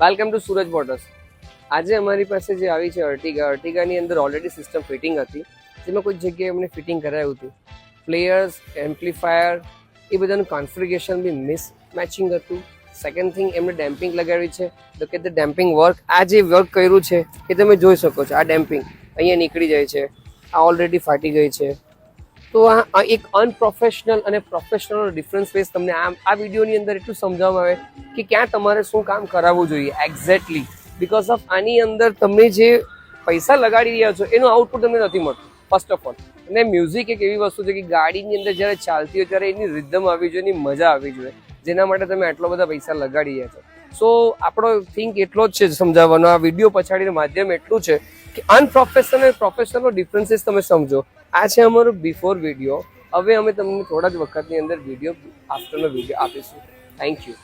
Welcome to Suraj motors. આજે અમારી પાસે જે આવી છે અર્ટિગાની અંદર ઓલરેડી સિસ્ટમ ફિટિંગ હતી, જેમાં કોઈ જગ્યાએ અમને ફિટિંગ કરાયું હતું. પ્લેયર્સ, એમ્પ્લીફાયર એ બધાનું કોન્ફિગરેશન બી મિસ મેચિંગ હતું. સેકન્ડ થિંગ, એમને ડેમ્પિંગ લગાવી છે. તો કે ધ ડેમ્પિંગ વર્ક, આ જે વર્ક કર્યું છે એ તમે જોઈ શકો છો. આ ડેમ્પિંગ અહીંયા નીકળી જાય છે, આ ઓલરેડી ફાટી ગઈ છે. તો આ એક અનપ્રોફેશનલ અને પ્રોફેશનલનો ડિફરન્સ ફેસ તમને આ વિડીયોની અંદર એટલું સમજાવવામાં આવે કે ક્યાં તમારે શું કામ કરાવવું જોઈએ એક્ઝેક્ટલી. બિકોઝ ઓફ આની અંદર તમે જે પૈસા લગાડી રહ્યા છો એનું આઉટપુટ તમને નથી મળતું ફર્સ્ટ ઓફ ઓલ. અને મ્યુઝિક એક એવી વસ્તુ છે કે ગાડીની અંદર જ્યારે ચાલતી હોય ત્યારે એની રિધમ આવવી જોઈએ, એની મજા આવવી જોઈએ, જેના માટે તમે આટલા બધા પૈસા લગાડી રહ્યા છો. સો આપણો થિંક એટલો જ છે સમજાવવાનો. આ વિડીયો પછાડીનું માધ્યમ એટલું છે કે અનપ્રોફેશનલ અને પ્રોફેશનલનો ડિફરન્સીસ તમે સમજો. આ છે અમારો બિફોર વિડીયો. હવે અમે તમને થોડા જ વખતની અંદર વિડીયો આફ્ટરનો વિડીયો આપીશું. Thank you.